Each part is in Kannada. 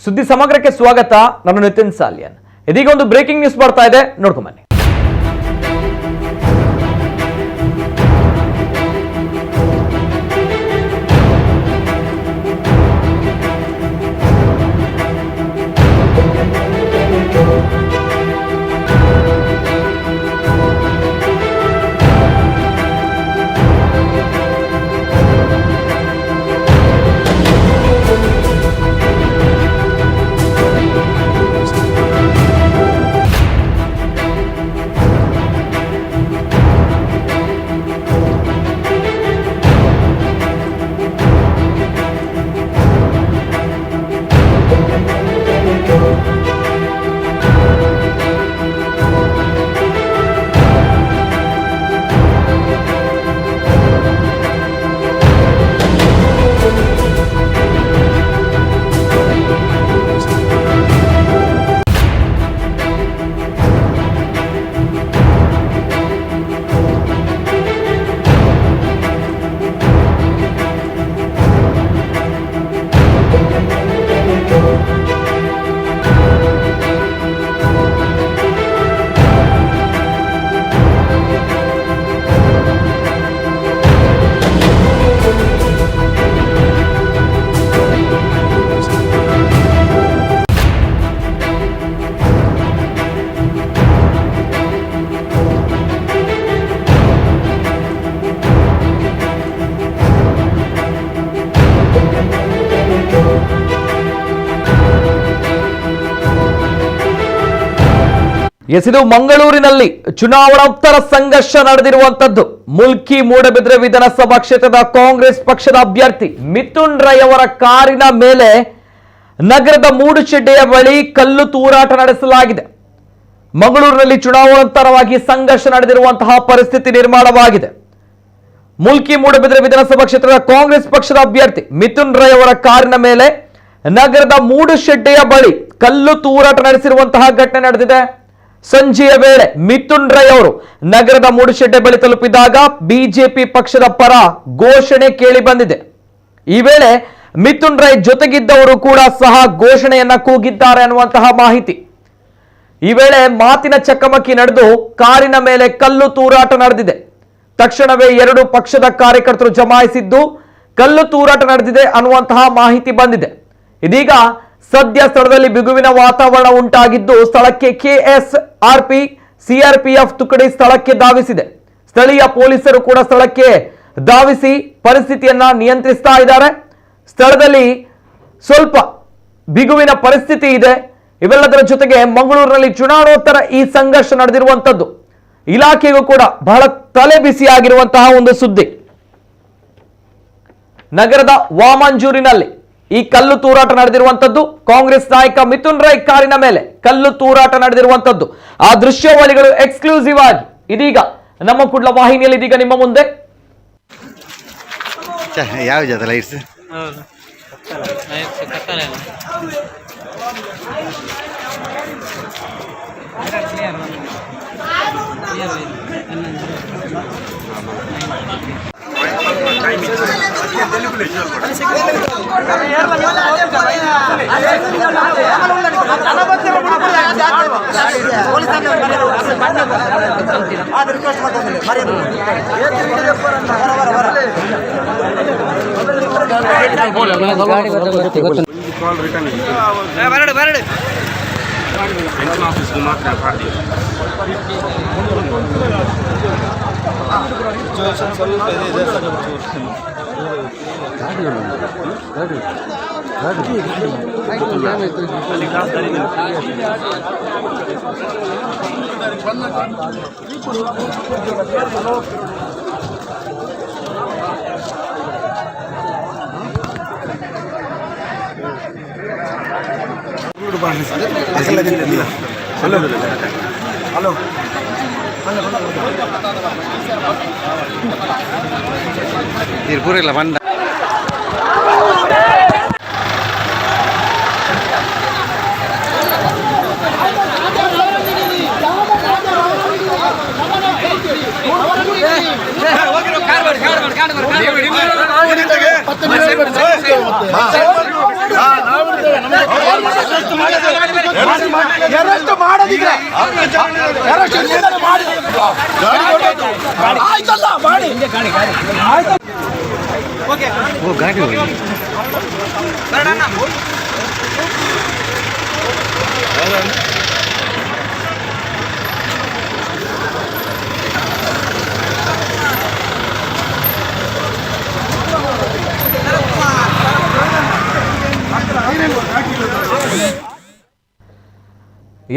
ಸುದ್ದಿ ಸಮಗ್ರಕ್ಕೆ ಸ್ವಾಗತ. ನಾನು ನಿತಿನ್ ಸಾಲ್ಯನ್. ಇದೀಗ ಒಂದು ಬ್ರೇಕಿಂಗ್ ನ್ಯೂಸ್ ಬರ್ತಾ ಇದೆ, ನೋಡ್ಕೊಂಡ್ ಬನ್ನಿ. ಇದು ಮಂಗಳೂರಿನಲ್ಲಿ ಚುನಾವಣೋತ್ತರ ಸಂಘರ್ಷ ನಡೆದಿರುವಂತದ್ದು. ಮುಲ್ಕಿ ಮೂಡಬಿದ್ರೆ ವಿಧಾನಸಭಾ ಕ್ಷೇತ್ರದ ಕಾಂಗ್ರೆಸ್ ಪಕ್ಷದ ಅಭ್ಯರ್ಥಿ ಮಿಥುನ್ ರೈ ಅವರ ಕಾರಿನ ಮೇಲೆ ನಗರದ ಮೂಡುಶೆಡ್ಡೆಯ ಬಳಿ ಕಲ್ಲು ತೂರಾಟ ನಡೆಸಲಾಗಿದೆ. ಮಂಗಳೂರಿನಲ್ಲಿ ಚುನಾವಣೋತ್ತರವಾಗಿ ಸಂಘರ್ಷ ನಡೆದಿರುವಂತಹ ಪರಿಸ್ಥಿತಿ ನಿರ್ಮಾಣವಾಗಿದೆ. ಮುಲ್ಕಿ ಮೂಡಬಿದ್ರೆ ವಿಧಾನಸಭಾ ಕ್ಷೇತ್ರದ ಕಾಂಗ್ರೆಸ್ ಪಕ್ಷದ ಅಭ್ಯರ್ಥಿ ಮಿಥುನ್ ರೈ ಅವರ ಕಾರಿನ ಮೇಲೆ ನಗರದ ಮೂಡುಶೆಡ್ಡೆಯ ಬಳಿ ಕಲ್ಲು ತೂರಾಟ ನಡೆಸಿರುವಂತಹ ಘಟನೆ ನಡೆದಿದೆ. ಸಂಜೆಯ ವೇಳೆ ಮಿಥುನ್ ರೈ ಅವರು ನಗರದ ಮೂಡುಶೆಡ್ಡೆ ಬಳಿ ತಲುಪಿದಾಗ ಬಿಜೆಪಿ ಪಕ್ಷದ ಪರ ಘೋಷಣೆ ಕೇಳಿ ಬಂದಿದೆ. ಈ ವೇಳೆ ಮಿಥುನ್ ರೈ ಜೊತೆಗಿದ್ದವರು ಕೂಡ ಸಹ ಘೋಷಣೆಯನ್ನ ಕೂಗಿದ್ದಾರೆ ಅನ್ನುವಂತಹ ಮಾಹಿತಿ. ಈ ವೇಳೆ ಮಾತಿನ ಚಕಮಕಿ ನಡೆದು ಕಾರಿನ ಮೇಲೆ ಕಲ್ಲು ತೂರಾಟ ನಡೆದಿದೆ. ತಕ್ಷಣವೇ ಎರಡು ಪಕ್ಷದ ಕಾರ್ಯಕರ್ತರು ಜಮಾಯಿಸಿದ್ದು ಕಲ್ಲು ತೂರಾಟ ನಡೆದಿದೆ ಅನ್ನುವಂತಹ ಮಾಹಿತಿ ಬಂದಿದೆ. ಇದೀಗ ಸದ್ಯ ಸ್ಥಳದಲ್ಲಿ ಬಿಗುವಿನ ವಾತಾವರಣ ಉಂಟಾಗಿದ್ದು ಸ್ಥಳಕ್ಕೆ ಕೆಎಸ್ಆರ್ಪಿ ಸಿಆರ್ಪಿಎಫ್ ತುಕಡಿ ಸ್ಥಳಕ್ಕೆ ಧಾವಿಸಿದೆ. ಸ್ಥಳೀಯ ಪೊಲೀಸರು ಕೂಡ ಸ್ಥಳಕ್ಕೆ ಧಾವಿಸಿ ಪರಿಸ್ಥಿತಿಯನ್ನ ನಿಯಂತ್ರಿಸ್ತಾ ಇದ್ದಾರೆ. ಸ್ಥಳದಲ್ಲಿ ಸ್ವಲ್ಪ ಬಿಗುವಿನ ಪರಿಸ್ಥಿತಿ ಇದೆ. ಇವೆಲ್ಲದರ ಜೊತೆಗೆ ಮಂಗಳೂರಿನಲ್ಲಿ ಚುನಾವಣೋತ್ತರ ಈ ಸಂಘರ್ಷ ನಡೆದಿರುವಂತದ್ದು ಇಲಾಖೆಗೂ ಕೂಡ ಬಹಳ ತಲೆ ಬಿಸಿಯಾಗಿರುವಂತಹ ಒಂದು ಸುದ್ದಿ. ನಗರದ ವಾಮಂಜೂರಿನಲ್ಲಿ ಈ ಕಲ್ಲು ತೂರಾಟ ನಡೆದಿರುವಂತದ್ದು. ಕಾಂಗ್ರೆಸ್ ನಾಯಕ ಮಿಥುನ್ ರೈ ಕಾರಿನ ಮೇಲೆ ಕಲ್ಲು ತೂರಾಟ ನಡೆದಿರುವಂತದ್ದು. ಆ ದೃಶ್ಯಾವಳಿಗಳು ಎಕ್ಸ್ಕ್ಲೂಸಿವ್ ಆಗಿ ಇದೀಗ ನಮ್ಮ ಕುಡ್ಲ ವಾಹಿನಿಯಲ್ಲಿ ಇದೀಗ ನಿಮ್ಮ ಮುಂದೆ. ಯಾವ ಜಾತ ಲೈಟ್ಸ್ ಹಲೋ ತಿರ್ಪೂರಿಲ್ಲ ಬಂದ ನಾವು ಅರೆಸ್ಟ್ ಮಾಡೋದಿದ್ರೆ ಅರೆಸ್ಟ್ ಮಾಡಿ ಆಯ್ತಲ್ಲ ಮಾಡಿ ಓ ಗಾಡಿ ಹೋಗಿ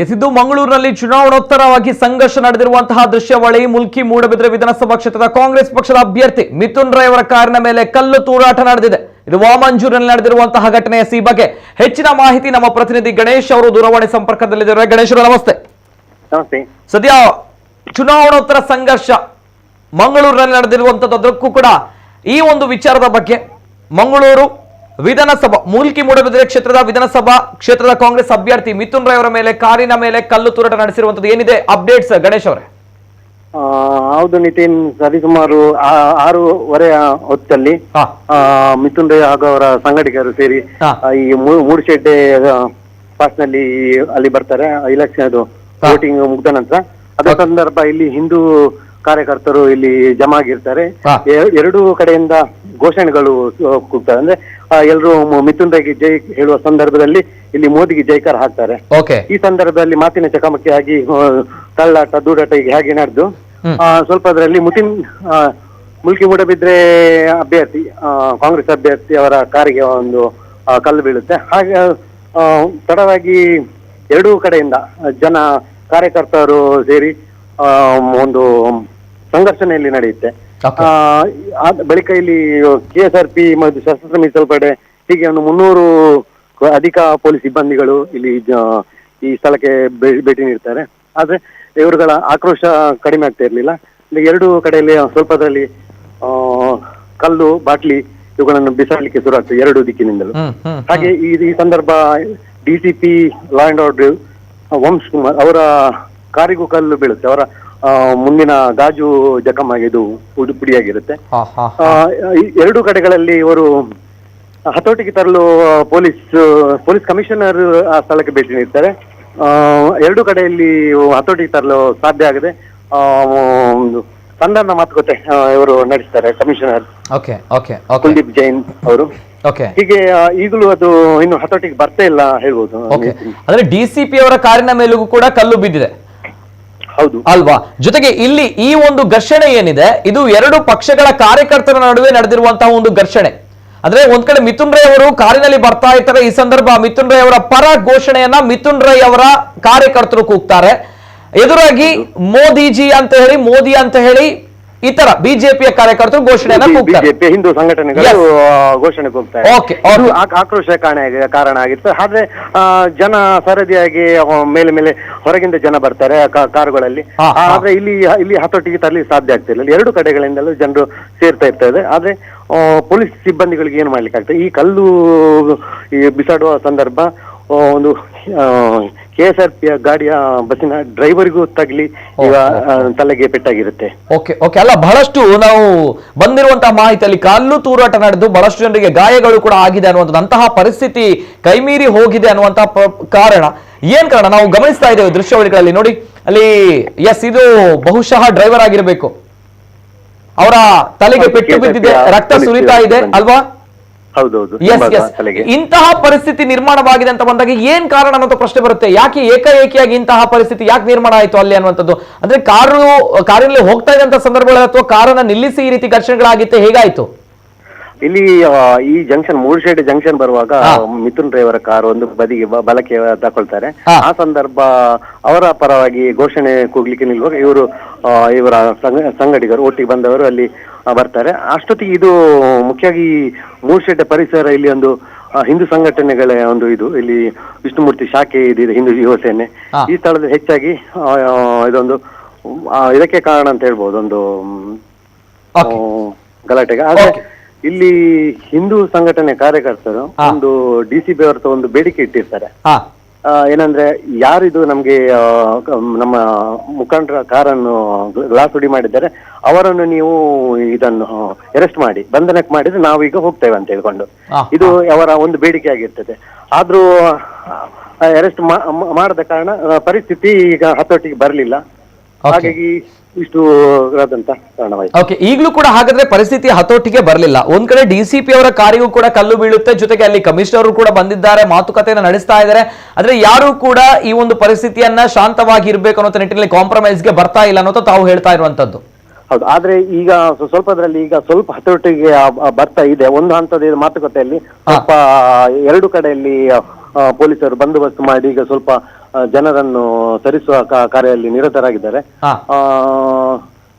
ಎಸಿದ್ದು ಮಂಗಳೂರಿನಲ್ಲಿ ಚುನಾವಣೋತ್ತರವಾಗಿ ಸಂಘರ್ಷ ನಡೆದಿರುವಂತಹ ದೃಶ್ಯಾವಳಿ. ಮುಲ್ಕಿ ಮೂಡಬಿದ್ರೆ ವಿಧಾನಸಭಾ ಕ್ಷೇತ್ರದ ಕಾಂಗ್ರೆಸ್ ಪಕ್ಷದ ಅಭ್ಯರ್ಥಿ ಮಿಥುನ್ ರೈ ಅವರ ಕಾರಿನ ಮೇಲೆ ಕಲ್ಲು ತೂರಾಟ ನಡೆದಿದೆ. ಇದು ವಾಮಂಜೂರಿನಲ್ಲಿ ನಡೆದಿರುವಂತಹ ಘಟನೆಯ ಈ ಬಗ್ಗೆ ಹೆಚ್ಚಿನ ಮಾಹಿತಿ ನಮ್ಮ ಪ್ರತಿನಿಧಿ ಗಣೇಶ್ ಅವರು ದೂರವಾಣಿ ಸಂಪರ್ಕದಲ್ಲಿದ್ದಾರೆ. ಗಣೇಶ್ ಅವರು ನಮಸ್ತೆ. ನಮಸ್ತೆ. ಸದ್ಯ ಚುನಾವಣೋತ್ತರ ಸಂಘರ್ಷ ಮಂಗಳೂರಿನಲ್ಲಿ ನಡೆದಿರುವಂತದ್ದು, ಅದಕ್ಕೂ ಕೂಡ ಈ ಒಂದು ವಿಚಾರದ ಬಗ್ಗೆ ಮಂಗಳೂರು ವಿಧಾನಸಭಾ ಮುಲ್ಕಿ ಮೂಡಬಿದ್ರೆ ಕ್ಷೇತ್ರದ ವಿಧಾನಸಭಾ ಕ್ಷೇತ್ರದ ಕಾಂಗ್ರೆಸ್ ಅಭ್ಯರ್ಥಿ ಮಿಥುನ್ ರೈ ಅವರ ಮೇಲೆ ಕಾರಿನ ಮೇಲೆ ಕಲ್ಲು ತೂರಾಟ ನಡೆಸಿರುವಂತದ್ದು, ಏನಿದೆ ಅಪ್ಡೇಟ್ಸ್ ಗಣೇಶ್ ಅವರೇ? ಹೌದು ನಿತಿನ್, ಸರಿಸುಮಾರು 6:30 ಹೊತ್ತಲ್ಲಿ ಮಿಥುನ್ ರೈ ಹಾಗೂ ಅವರ ಸಂಘಟಕರು ಸೇರಿ ಈ ಮೂಡುಶೆಡ್ಡೆ ಪಾಸ್ ನಲ್ಲಿ ಅಲ್ಲಿ ಬರ್ತಾರೆ. ಇಲೆಕ್ಷನ್ ಅದು ವೋಟಿಂಗ್ ಮುಗ್ದ ನಂತರ ಅದೇ ಸಂದರ್ಭ ಇಲ್ಲಿ ಹಿಂದೂ ಕಾರ್ಯಕರ್ತರು ಇಲ್ಲಿ ಜಮಾ ಆಗಿರ್ತಾರೆ. ಎರಡೂ ಕಡೆಯಿಂದ ಘೋಷಣೆಗಳು ಕೂಗ್ತಾರೆ. ಅಂದ್ರೆ ಎಲ್ಲರೂ ಮಿಥುನ್ ರೈಗೆ ಜೈ ಹೇಳುವ ಸಂದರ್ಭದಲ್ಲಿ ಇಲ್ಲಿ ಮೋದಿಗೆ ಜೈಕಾರ ಹಾಕ್ತಾರೆ. ಈ ಸಂದರ್ಭದಲ್ಲಿ ಮಾತಿನ ಚಕಮಕಿ ಆಗಿ ತಳ್ಳಾಟ ದೂಡಾಟ ಈಗ ಹೇಗೆ ನಡೆದು ಸ್ವಲ್ಪ ಅದರಲ್ಲಿ ಮುಲ್ಕಿ ಮೂಡಬಿದ್ರೆ ಅಭ್ಯರ್ಥಿ ಕಾಂಗ್ರೆಸ್ ಅಭ್ಯರ್ಥಿ ಅವರ ಕಾರಿಗೆ ಒಂದು ಕಲ್ಲು ಬೀಳುತ್ತೆ. ಹಾಗೆ ತಡವಾಗಿ ಎರಡೂ ಕಡೆಯಿಂದ ಜನ ಕಾರ್ಯಕರ್ತರು ಸೇರಿ ಒಂದು ಸಂಘರ್ಷಣೆಯಲ್ಲಿ ನಡೆಯುತ್ತೆ. ಬಳಿಕ ಇಲ್ಲಿ KSRP ಮತ್ತು ಸಶಸ್ತ್ರ ಮೀಸಲು ಪಡೆ ಹೀಗೆ ಒಂದು 300 ಅಧಿಕ ಪೊಲೀಸ್ ಸಿಬ್ಬಂದಿಗಳು ಇಲ್ಲಿ ಈ ಸ್ಥಳಕ್ಕೆ ಭೇಟಿ ನೀಡ್ತಾರೆ. ಆದ್ರೆ ಇವರುಗಳ ಆಕ್ರೋಶ ಕಡಿಮೆ ಆಗ್ತಾ ಇರ್ಲಿಲ್ಲ. ಎರಡೂ ಕಡೆಯಲ್ಲಿ ಸ್ವಲ್ಪದಲ್ಲಿ ಕಲ್ಲು ಬಾಟ್ಲಿ ಇವುಗಳನ್ನು ಬಿಸಾಡಲಿಕ್ಕೆ ಶುರು ಆಗ್ತದೆ ಎರಡೂ ದಿಕ್ಕಿನಿಂದಲೂ. ಹಾಗೆ ಈ ಸಂದರ್ಭ DCP law and order Vamsh Kumar ಅವರ ಕಾರಿಗೂ ಕಲ್ಲು ಬೀಳುತ್ತೆ. ಅವರ ಮುಂದಿನ ಗಾಜು ಜಖಮಾಗಿ ಇದು ಪುಡಿಯಾಗಿರುತ್ತೆ. ಎರಡೂ ಕಡೆಗಳಲ್ಲಿ ಇವರು ಹತೋಟಿಗೆ ತರಲು ಪೊಲೀಸ್ ಕಮಿಷನರ್ ಆ ಸ್ಥಳಕ್ಕೆ ಭೇಟಿ ನೀಡ್ತಾರೆ. ಎರಡೂ ಕಡೆಯಲ್ಲಿ ಹತೋಟಿಗೆ ತರಲು ಸಾಧ್ಯ ಆಗದೆ ಸಂಧಾನ ಮಾತುಕತೆ ಇವರು ನಡೆಸ್ತಾರೆ ಕಮಿಷನರ್ ಕುಲ್ದೀಪ್ ಜೈನ್ ಅವರು. ಹೀಗೆ ಈಗಲೂ ಅದು ಇನ್ನು ಹತೋಟಿಗೆ ಬರ್ತಾ ಇಲ್ಲ ಹೇಳ್ಬೋದು. ಅಂದ್ರೆ DCP ಅವರ ಕಾರಿನ ಮೇಲೂ ಕೂಡ ಕಲ್ಲು ಬಿದ್ದಿದೆ, ಹೌದು ಅಲ್ವಾ? ಜೊತೆಗೆ ಇಲ್ಲಿ ಈ ಒಂದು ಘರ್ಷಣೆ ಏನಿದೆ, ಇದು ಎರಡು ಪಕ್ಷಗಳ ಕಾರ್ಯಕರ್ತರ ನಡುವೆ ನಡೆದಿರುವಂತಹ ಒಂದು ಘರ್ಷಣೆ. ಅಂದ್ರೆ ಒಂದ್ ಕಡೆ ಮಿಥುನ್ ರೈ ಅವರು ಕಾರಿನಲ್ಲಿ ಬರ್ತಾ ಇರ್ತಾರೆ. ಈ ಸಂದರ್ಭ ಮಿಥುನ್ ರೈ ಅವರ ಪರ ಘೋಷಣೆಯನ್ನ ಮಿಥುನ್ ರೈ ಅವರ ಕಾರ್ಯಕರ್ತರು ಕೂಗ್ತಾರೆ. ಎದುರಾಗಿ ಮೋದಿಜಿ ಅಂತ ಹೇಳಿ, ಮೋದಿ ಅಂತ ಹೇಳಿ ಇತರ ಬಿಜೆಪಿಯ ಕಾರ್ಯಕರ್ತರು ಘೋಷಣೆಯನ್ನ ಕೂಗ್ತಾರೆ. ಹಿಂದೂ ಸಂಘಟನೆಗಳು ಘೋಷಣೆ ಕೂಗ್ತಾರೆ. ಆಕ್ರೋಶ ಕಾರಣ ಆಗಿತ್ತು. ಆದ್ರೆ ಜನ ಸರದಿಯಾಗಿ ಮೇಲೆ ಹೊರಗಿಂದ ಜನ ಬರ್ತಾರೆ ಕಾರುಗಳಲ್ಲಿ. ಆದ್ರೆ ಇಲ್ಲಿ ಹತೋಟಿಗೆ ತರಲಿ ಸಾಧ್ಯ ಆಗ್ತಿರ್ಲಿಲ್ಲ. ಎರಡು ಕಡೆಗಳಿಂದಲೂ ಜನರು ಸೇರ್ತಾ ಇರ್ತದೆ. ಆದ್ರೆ ಪೊಲೀಸ್ ಸಿಬ್ಬಂದಿಗಳಿಗೆ ಏನ್ ಮಾಡ್ಲಿಕ್ಕೆ ಆಗ್ತದೆ, ಈ ಕಲ್ಲು ಬಿಸಾಡುವ ಸಂದರ್ಭ ಒಂದು KSRP ಗಾಡಿಯ ಬಸ್ಸಿನ ಡ್ರೈವರ್ಗೂ ತಗಲಿ ಈಗ ತಲೆಗೆ ಪೆಟ್ಟಾಗಿರುತ್ತೆ. ಅಲ್ಲ, ಬಹಳಷ್ಟು ನಾವು ಬಂದಿರುವಂತಹ ಮಾಹಿತಿಯಲ್ಲಿ ಕಲ್ಲು ತೂರಾಟ ನಡೆದು ಬಹಳಷ್ಟು ಜನರಿಗೆ ಗಾಯಗಳು ಕೂಡ ಆಗಿದೆ ಅನ್ನುವಂಥದ್ದು, ಅಂತಹ ಪರಿಸ್ಥಿತಿ ಕೈಮೀರಿ ಹೋಗಿದೆ ಅನ್ನುವಂತಹ ಕಾರಣ ಏನ್ ಕಾರಣ ನಾವು ಗಮನಿಸ್ತಾ ಇದ್ದೇವೆ ದೃಶ್ಯಾವಳಿಗಳಲ್ಲಿ. ನೋಡಿ ಅಲ್ಲಿ, ಇದು ಬಹುಶಃ ಡ್ರೈವರ್ ಆಗಿರಬೇಕು. ಅವರ ತಲೆಗೆ ಪೆಟ್ಟು ಬಿದ್ದಿದೆ, ರಕ್ತ ಸುರಿತಾ ಇದೆ ಅಲ್ವಾ? ಹೌದೌದು. ಇಂತಹ ಪರಿಸ್ಥಿತಿ ನಿರ್ಮಾಣವಾಗಿದೆ ಅಂತ ಬಂದಾಗ ಏನ್ ಕಾರಣ ಅನ್ನೋ ಪ್ರಶ್ನೆ ಬರುತ್ತೆ. ಯಾಕೆ ಏಕಾಏಕಿಯಾಗಿ ಇಂತಹ ಪರಿಸ್ಥಿತಿ ಯಾಕೆ ನಿರ್ಮಾಣ ಆಯ್ತು ಅಲ್ಲಿ ಅನ್ನುವಂಥದ್ದು? ಅಂದ್ರೆ ಕಾರಿನಲ್ಲಿ ಹೋಗ್ತಾ ಇದ್ದಂತ ಸಂದರ್ಭಗಳಲ್ಲಿ ಅಥವಾ ಕಾರನ್ನ ನಿಲ್ಲಿಸಿ ಈ ರೀತಿ ಘರ್ಷಣೆಗಳಾಗಿತ್ತೆ, ಹೇಗಾಯ್ತು? ಇಲ್ಲಿ ಈ ಜಂಕ್ಷನ್ ಮೂಡುಶೆಡ್ಡೆ ಜಂಕ್ಷನ್ ಬರುವಾಗ ಮಿಥುನ್ ರೈ ಅವರ ಕಾರ್ ಒಂದು ಬದಿಗೆ ಬಲಕ್ಕೆ ತಕೊಳ್ತಾರೆ. ಆ ಸಂದರ್ಭ ಅವರ ಪರವಾಗಿ ಘೋಷಣೆ ಕೂಗ್ಲಿಕ್ಕೆ ನಿಲ್ಲುವಾಗ ಇವರ ಸಂಘಟಕರು ಒಟ್ಟಿಗೆ ಬಂದವರು ಅಲ್ಲಿ ಬರ್ತಾರೆ. ಅಷ್ಟೊತ್ತಿಗೆ ಇದು ಮುಖ್ಯವಾಗಿ ಮೂಡುಶೆಡ್ಡೆ ಪರಿಸರ ಇಲ್ಲಿ ಒಂದು ಹಿಂದೂ ಸಂಘಟನೆಗಳ ಒಂದು ಇಲ್ಲಿ ವಿಷ್ಣುಮೂರ್ತಿ ಶಾಖೆ ಇದೆ, ಹಿಂದೂ ಯುವ ಸೇನೆ. ಈ ಸ್ಥಳದಲ್ಲಿ ಹೆಚ್ಚಾಗಿ ಇದೊಂದು ಇದಕ್ಕೆ ಕಾರಣ ಅಂತ ಹೇಳ್ಬೋದು, ಒಂದು ಗಲಾಟೆಗೆ. ಆದ್ರೆ ಇಲ್ಲಿ ಹಿಂದೂ ಸಂಘಟನೆ ಕಾರ್ಯಕರ್ತರು ಒಂದು DCP ಅವರ ಒಂದು ಬೇಡಿಕೆ ಇಟ್ಟಿರ್ತಾರೆ. ಏನಂದ್ರೆ ಯಾರಿದು ನಮ್ಗೆ ನಮ್ಮ ಮುಖಂಡರ ಕಾರನ್ನು ಗ್ಲಾಸ್ ಹುಡಿ ಮಾಡಿದ್ದಾರೆ ಅವರನ್ನು ನೀವು ಇದನ್ನು ಅರೆಸ್ಟ್ ಮಾಡಿ ಬಂಧನಕ್ಕೆ ಮಾಡಿದ್ರೆ ನಾವೀಗ ಹೋಗ್ತೇವೆ ಅಂತ ಹೇಳ್ಕೊಂಡು ಇದು ಅವರ ಒಂದು ಬೇಡಿಕೆ ಆಗಿರ್ತದೆ. ಆದ್ರೂ ಅರೆಸ್ಟ್ ಮಾಡದ ಕಾರಣ ಪರಿಸ್ಥಿತಿ ಈಗ ಹತೋಟಿಗೆ ಬರಲಿಲ್ಲ, ಹಾಗಾಗಿ ಇಷ್ಟು ಕಾರಣವಾಯಿತು. ಓಕೆ, ಈಗಲೂ ಕೂಡ ಹಾಗಾದ್ರೆ ಪರಿಸ್ಥಿತಿ ಹತೋಟಿಗೆ ಬರಲಿಲ್ಲ. ಒಂದ್ ಕಡೆ ಡಿಸಿಪಿ ಅವರ ಕಾರಿಗೂ ಕೂಡ ಕಲ್ಲು ಬೀಳುತ್ತೆ, ಜೊತೆಗೆ ಅಲ್ಲಿ ಕಮಿಷನರ್ ಕೂಡ ಬಂದಿದ್ದಾರೆ, ಮಾತುಕತೆಯನ್ನು ನಡೆಸ್ತಾ ಇದ್ದಾರೆ. ಆದ್ರೆ ಯಾರು ಕೂಡ ಈ ಒಂದು ಪರಿಸ್ಥಿತಿಯನ್ನ ಶಾಂತವಾಗಿ ಇರ್ಬೇಕು ಅನ್ನೋ ನಿಟ್ಟಿನಲ್ಲಿ ಕಾಂಪ್ರಮೈಸ್ಗೆ ಬರ್ತಾ ಇಲ್ಲ ಅನ್ನೋದು ತಾವು ಹೇಳ್ತಾ ಇರುವಂತದ್ದು. ಹೌದು, ಆದ್ರೆ ಈಗ ಸ್ವಲ್ಪದ್ರಲ್ಲಿ ಈಗ ಸ್ವಲ್ಪ ಹತೋಟಿಗೆ ಬರ್ತಾ ಇದೆ. ಒಂದು ಹಂತದ ಮಾತುಕತೆಯಲ್ಲಿ ಸ್ವಲ್ಪ ಎರಡು ಕಡೆಯಲ್ಲಿ ಪೊಲೀಸರು ಬಂದೋಬಸ್ತ್ ಮಾಡಿ ಈಗ ಸ್ವಲ್ಪ ಜನರನ್ನು ಸರಿಸುವ ಕಾರ್ಯದಲ್ಲಿ ನಿರತರಾಗಿದ್ದಾರೆ.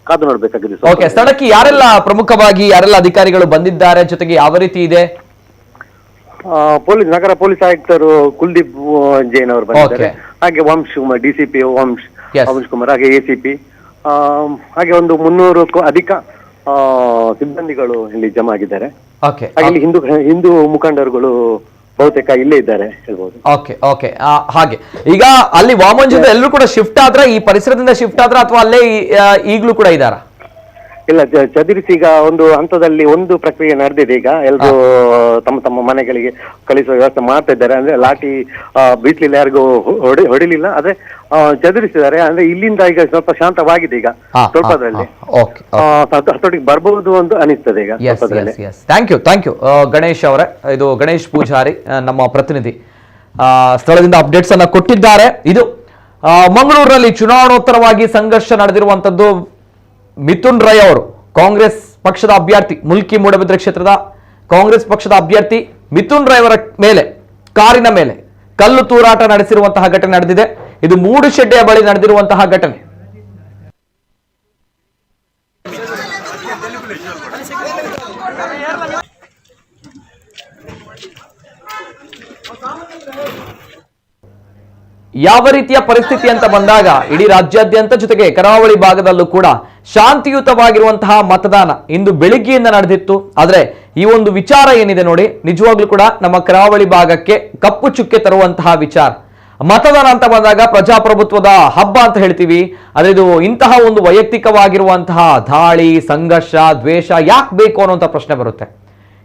ಕಾದು ನೋಡ್ಬೇಕಾಗಿದೆ. ಓಕೆ, ಸ್ಥಳಕ್ಕೆ ಯಾರೆಲ್ಲ ಪ್ರಮುಖವಾಗಿ ಯಾರೆಲ್ಲ ಅಧಿಕಾರಿಗಳು ಬಂದಿದ್ದಾರೆ, ಜೊತೆಗೆ ಯಾವ ರೀತಿ ಇದೆ? ನಗರ ಪೊಲೀಸ್ ಆಯುಕ್ತರು ಕುಲ್ದೀಪ್ ಜೈನ್ ಅವರು ಬಂದಿದ್ದಾರೆ, ಹಾಗೆ ವಂಶ್ ಕುಮಾರ್ ಡಿಸಿಪಿ ವಂಶ್ ಕುಮಾರ್, ಹಾಗೆ ಎಸಿಪಿ, ಹಾಗೆ ಒಂದು 300ಕ್ಕೂ ಅಧಿಕ ಸಿಬ್ಬಂದಿಗಳು ಇಲ್ಲಿ ಜಮಾ ಆಗಿದ್ದಾರೆ. ಹಾಗೆ ಇಲ್ಲಿ ಹಿಂದೂ ಮುಖಂಡರುಗಳು ಬಹುತೇಕ ಇಲ್ಲೇ ಇದ್ದಾರೆ ಹೇಳ್ಬೋದು. ಓಕೆ ಓಕೆ, ಹಾಗೆ ಈಗ ಅಲ್ಲಿ ವಾಮಂಜದ ಎಲ್ಲರೂ ಕೂಡ ಶಿಫ್ಟ್ ಆದ್ರ, ಈ ಪರಿಸರದಿಂದ ಶಿಫ್ಟ್ ಆದ್ರ ಅಥವಾ ಅಲ್ಲೇ ಈಗಲೂ ಕೂಡ ಇದ್ದಾರಾ? ಇಲ್ಲ, ಚದುರಿಸಿ ಈಗ ಒಂದು ಹಂತದಲ್ಲಿ ಒಂದು ಪ್ರಕ್ರಿಯೆ ನಡೆದಿದೆ. ಈಗ ಎಲ್ಲರೂ ತಮ್ಮ ತಮ್ಮ ಮನೆಗಳಿಗೆ ಕಳಿಸುವ ವ್ಯವಸ್ಥೆ ಮಾಡ್ತಾ ಇದ್ದಾರೆ. ಅಂದ್ರೆ ಲಾಠಿ ಬೀಸ್ಲಿಲ್ಲ, ಯಾರಿಗೂ ಹೊಡಿಲಿಲ್ಲ, ಆದ್ರೆ ಚದುರಿಸಿದ್ದಾರೆ. ಅಂದ್ರೆ ಇಲ್ಲಿಂದ ಈಗ ಸ್ವಲ್ಪ ಶಾಂತವಾಗಿದೆ. ಈಗ ಸ್ವಲ್ಪದಲ್ಲಿ ಹತೋಟಿಗೆ ಬರ್ಬಹುದು ಅಂತ ಅನಿಸ್ತದೆ ಈಗ. ಥ್ಯಾಂಕ್ ಯು ಗಣೇಶ್ ಅವರೇ. ಇದು ಗಣೇಶ್ ಪೂಜಾರಿ ನಮ್ಮ ಪ್ರತಿನಿಧಿ ಸ್ಥಳದಿಂದ ಅಪ್ಡೇಟ್ಸ್ ಅನ್ನ ಕೊಟ್ಟಿದ್ದಾರೆ. ಇದು ಮಂಗಳೂರಿನಲ್ಲಿ ಚುನಾವಣೋತ್ತರವಾಗಿ ಸಂಘರ್ಷ ನಡೆದಿರುವಂತದ್ದು. ಮಿಥುನ್ ರೈ ಅವರು ಕಾಂಗ್ರೆಸ್ ಪಕ್ಷದ ಅಭ್ಯರ್ಥಿ, ಮುಲ್ಕಿ ಮೂಡಬಿದ್ರೆ ಕ್ಷೇತ್ರದ ಕಾಂಗ್ರೆಸ್ ಪಕ್ಷದ ಅಭ್ಯರ್ಥಿ ಮಿಥುನ್ ರೈ ಅವರ ಮೇಲೆ ಕಾರಿನ ಮೇಲೆ ಕಲ್ಲು ತೂರಾಟ ನಡೆಸಿರುವಂತಹ ಘಟನೆ ನಡೆದಿದೆ. ಇದು ಮೂಡುಶೆಡ್ಡೆಯ ಬಳಿ ನಡೆದಿರುವಂತಹ ಘಟನೆ. ಯಾವ ರೀತಿಯ ಪರಿಸ್ಥಿತಿ ಅಂತ ಬಂದಾಗ ಇಡೀ ರಾಜ್ಯಾದ್ಯಂತ ಜೊತೆಗೆ ಕರಾವಳಿ ಭಾಗದಲ್ಲೂ ಕೂಡ ಶಾಂತಿಯುತವಾಗಿರುವಂತಹ ಮತದಾನ ಇಂದು ಬೆಳಿಗ್ಗೆಯಿಂದ ನಡೆದಿತ್ತು. ಆದ್ರೆ ಈ ಒಂದು ವಿಚಾರ ಏನಿದೆ ನೋಡಿ, ನಿಜವಾಗ್ಲೂ ಕೂಡ ನಮ್ಮ ಕರಾವಳಿ ಭಾಗಕ್ಕೆ ಕಪ್ಪು ಚುಕ್ಕೆ ತರುವಂತಹ ವಿಚಾರ. ಮತದಾನ ಅಂತ ಬಂದಾಗ ಪ್ರಜಾಪ್ರಭುತ್ವದ ಹಬ್ಬ ಅಂತ ಹೇಳ್ತೀವಿ, ಆದ್ರೆ ಇದು ಇಂತಹ ಒಂದು ವೈಯಕ್ತಿಕವಾಗಿರುವಂತಹ ದಾಳಿ, ಸಂಘರ್ಷ, ದ್ವೇಷ ಯಾಕೆ ಬೇಕು ಅನ್ನುವಂಥ ಪ್ರಶ್ನೆ ಬರುತ್ತೆ.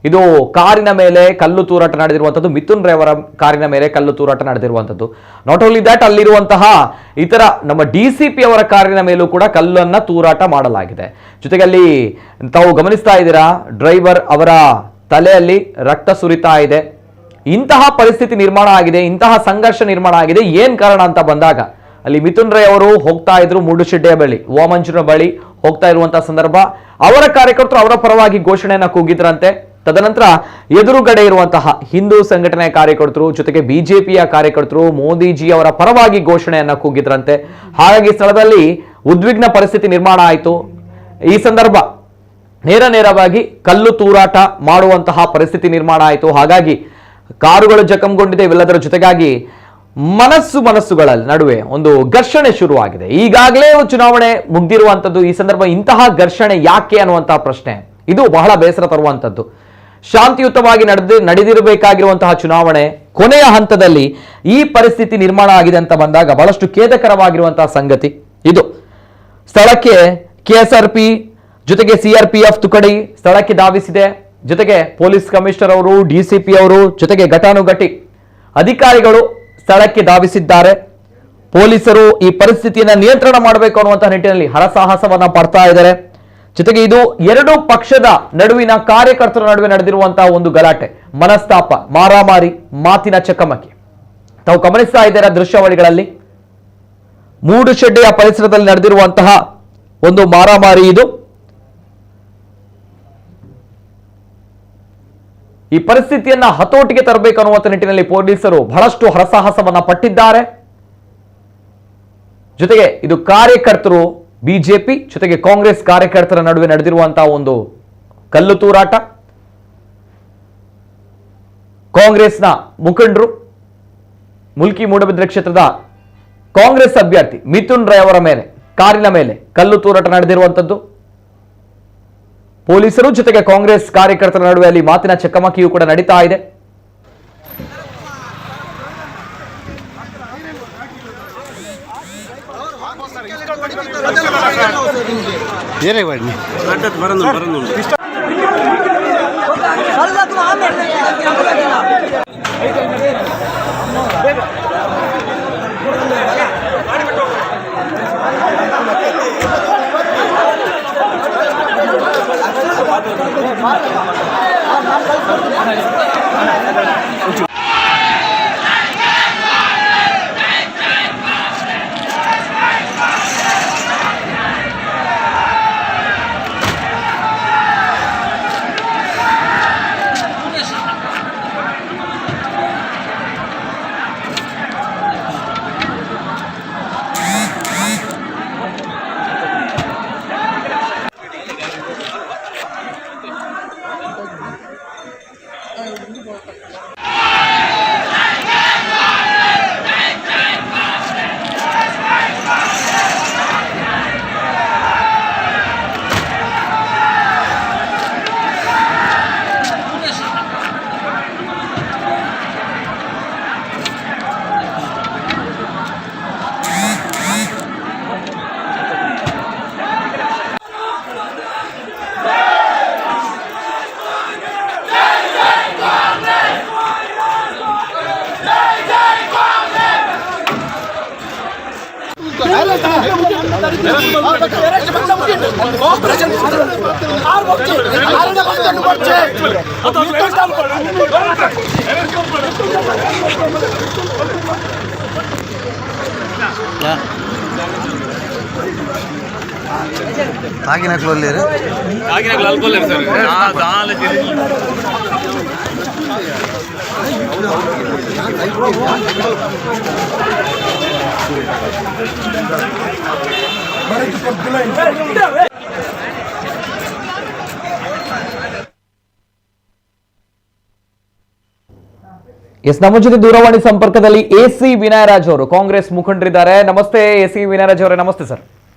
ಇದು ಕಾರಿನ ಮೇಲೆ ಕಲ್ಲು ತೂರಾಟ ನಡೆದಿರುವಂಥದ್ದು, ಮಿಥುನ್ ರೈ ಅವರ ಕಾರಿನ ಮೇಲೆ ಕಲ್ಲು ತೂರಾಟ ನಡೆದಿರುವಂಥದ್ದು. ನಾಟ್ ಓನ್ಲಿ ದಟ್, ಅಲ್ಲಿರುವಂತಹ ಇತರ ನಮ್ಮ ಡಿಸಿಪಿ ಅವರ ಕಾರಿನ ಮೇಲೂ ಕೂಡ ಕಲ್ಲನ್ನ ತೂರಾಟ ಮಾಡಲಾಗಿದೆ. ಜೊತೆಗೆ ಅಲ್ಲಿ ತಾವು ಗಮನಿಸ್ತಾ ಇದ್ದೀರಾ, ಡ್ರೈವರ್ ಅವರ ತಲೆಯಲ್ಲಿ ರಕ್ತ ಸುರಿತಾ ಇದೆ. ಇಂತಹ ಪರಿಸ್ಥಿತಿ ನಿರ್ಮಾಣ ಆಗಿದೆ, ಇಂತಹ ಸಂಘರ್ಷ ನಿರ್ಮಾಣ ಆಗಿದೆ. ಏನ್ ಕಾರಣ ಅಂತ ಬಂದಾಗ ಅಲ್ಲಿ ಮಿಥುನ್ ರೈ ಅವರು ಹೋಗ್ತಾ ಇದ್ರು ಮೂಡುಶೆಡ್ಡೆಯ ಬಳಿ, ವಾಮಂಜುನ ಬಳಿ ಹೋಗ್ತಾ ಇರುವಂತಹ ಸಂದರ್ಭ ಅವರ ಕಾರ್ಯಕರ್ತರು ಅವರ ಪರವಾಗಿ ಘೋಷಣೆಯನ್ನ ಕೂಗಿದ್ರಂತೆ. ತದನಂತರ ಎದುರುಗಡೆ ಇರುವಂತಹ ಹಿಂದೂ ಸಂಘಟನೆಯ ಕಾರ್ಯಕರ್ತರು ಜೊತೆಗೆ ಬಿಜೆಪಿಯ ಕಾರ್ಯಕರ್ತರು ಮೋದಿಜಿ ಅವರ ಪರವಾಗಿ ಘೋಷಣೆಯನ್ನ ಕೂಗಿದ್ರಂತೆ. ಹಾಗಾಗಿ ಸ್ಥಳದಲ್ಲಿ ಉದ್ವಿಗ್ನ ಪರಿಸ್ಥಿತಿ ನಿರ್ಮಾಣ ಆಯಿತು. ಈ ಸಂದರ್ಭ ನೇರವಾಗಿ ಕಲ್ಲು ತೂರಾಟ ಮಾಡುವಂತಹ ಪರಿಸ್ಥಿತಿ ನಿರ್ಮಾಣ ಆಯಿತು. ಹಾಗಾಗಿ ಕಾರುಗಳು ಜಖಂಗೊಂಡಿದೆ. ಇವೆಲ್ಲದರ ಜೊತೆಗಾಗಿ ಮನಸ್ಸುಗಳ ನಡುವೆ ಒಂದು ಘರ್ಷಣೆ ಶುರುವಾಗಿದೆ. ಈಗಾಗಲೇ ಚುನಾವಣೆ ಮುಗ್ದಿರುವಂತದ್ದು. ಈ ಸಂದರ್ಭ ಇಂತಹ ಘರ್ಷಣೆ ಯಾಕೆ ಅನ್ನುವಂತಹ ಪ್ರಶ್ನೆ, ಇದು ಬಹಳ ಬೇಸರ ತರುವಂತದ್ದು. ಶಾಂತಿಯುತವಾಗಿ ನಡೆದಿರಬೇಕಾಗಿರುವಂತಹ ಚುನಾವಣೆ ಕೊನೆಯ ಹಂತದಲ್ಲಿ ಈ ಪರಿಸ್ಥಿತಿ ನಿರ್ಮಾಣ ಆಗಿದೆ ಅಂತ ಬಂದಾಗ ಬಹಳಷ್ಟು ಖೇದಕರವಾಗಿರುವಂತಹ ಸಂಗತಿ ಇದು. ಸ್ಥಳಕ್ಕೆ ಕೆಎಸ್ಆರ್ಪಿ ಜೊತೆಗೆ ಸಿಆರ್ಪಿಎಫ್ ತುಕಡಿ ಸ್ಥಳಕ್ಕೆ ಧಾವಿಸಿದೆ. ಜೊತೆಗೆ ಪೊಲೀಸ್ ಕಮಿಷನರ್ ಅವರು, ಡಿಸಿಪಿ ಅವರು, ಜೊತೆಗೆ ಘಟಾನುಘಟಿ ಅಧಿಕಾರಿಗಳು ಸ್ಥಳಕ್ಕೆ ಧಾವಿಸಿದ್ದಾರೆ. ಪೊಲೀಸರು ಈ ಪರಿಸ್ಥಿತಿಯನ್ನ ನಿಯಂತ್ರಣ ಮಾಡಬೇಕು ಅನ್ನುವಂತಹ ನಿಟ್ಟಿನಲ್ಲಿ ಹರಸಾಹಸವನ್ನ ಪಡ್ತಾ ಇದ್ದಾರೆ. ಜೊತೆಗೆ ಇದು ಎರಡು ಪಕ್ಷದ ನಡುವಿನ ಕಾರ್ಯಕರ್ತರ ನಡುವೆ ನಡೆದಿರುವಂತಹ ಒಂದು ಗಲಾಟೆ, ಮನಸ್ತಾಪ, ಮಾರಾಮಾರಿ, ಮಾತಿನ ಚಕಮಕಿ ತಾವು ಗಮನಿಸ್ತಾ ಇದ್ದೀರಾ ದೃಶ್ಯಾವಳಿಗಳಲ್ಲಿ. ಮೂಡುಶೆಡ್ಡೆಯ ಪರಿಸರದಲ್ಲಿ ನಡೆದಿರುವಂತಹ ಒಂದು ಮಾರಾಮಾರಿ ಇದು. ಈ ಪರಿಸ್ಥಿತಿಯನ್ನ ಹತೋಟಿಗೆ ತರಬೇಕು ಅನ್ನುವಂಥ ನಿಟ್ಟಿನಲ್ಲಿ ಪೊಲೀಸರು ಬಹಳಷ್ಟು ಹರಸಾಹಸವನ್ನ ಪಟ್ಟಿದ್ದಾರೆ. ಜೊತೆಗೆ ಇದು ಕಾರ್ಯಕರ್ತರು, ಬಿಜೆಪಿ ಜೊತೆಗೆ ಕಾಂಗ್ರೆಸ್ ಕಾರ್ಯಕರ್ತರ ನಡುವೆ ನಡೆದಿರುವಂತಹ ಒಂದು ಕಲ್ಲು ತೂರಾಟ. ಕಾಂಗ್ರೆಸ್ನ ಮುಖಂಡರು, ಮುಲ್ಕಿ ಮೂಡಬಿದ್ರೆ ಕ್ಷೇತ್ರದ ಕಾಂಗ್ರೆಸ್ ಅಭ್ಯರ್ಥಿ ಮಿಥುನ್ ರೈ ಅವರ ಮೇಲೆ ಕಾರಿನ ಮೇಲೆ ಕಲ್ಲು ತೂರಾಟ ನಡೆದಿರುವಂತದ್ದು. ಪೊಲೀಸರು ಜೊತೆಗೆ ಕಾಂಗ್ರೆಸ್ ಕಾರ್ಯಕರ್ತರ ನಡುವೆ ಅಲ್ಲಿ ಮಾತಿನ ಚಕಮಕಿಯೂ ಕೂಡ ನಡೀತಾ ಇದೆ. ಬೇರೆ ಬನ್ನಿ ಎಸ್, ನಮ್ಮ ಜೊತೆ ದೂರವಾಣಿ ಸಂಪರ್ಕದಲ್ಲಿ ಎಸಿ ವಿನಯರಾಜ್ ಅವರು, ಕಾಂಗ್ರೆಸ್ ಮುಖಂಡರಿದ್ದಾರೆ. ನಮಸ್ತೆ ಎಸಿ ವಿನಯರಾಜ್ ಅವರೇ. ನಮಸ್ತೆ ಸರ್.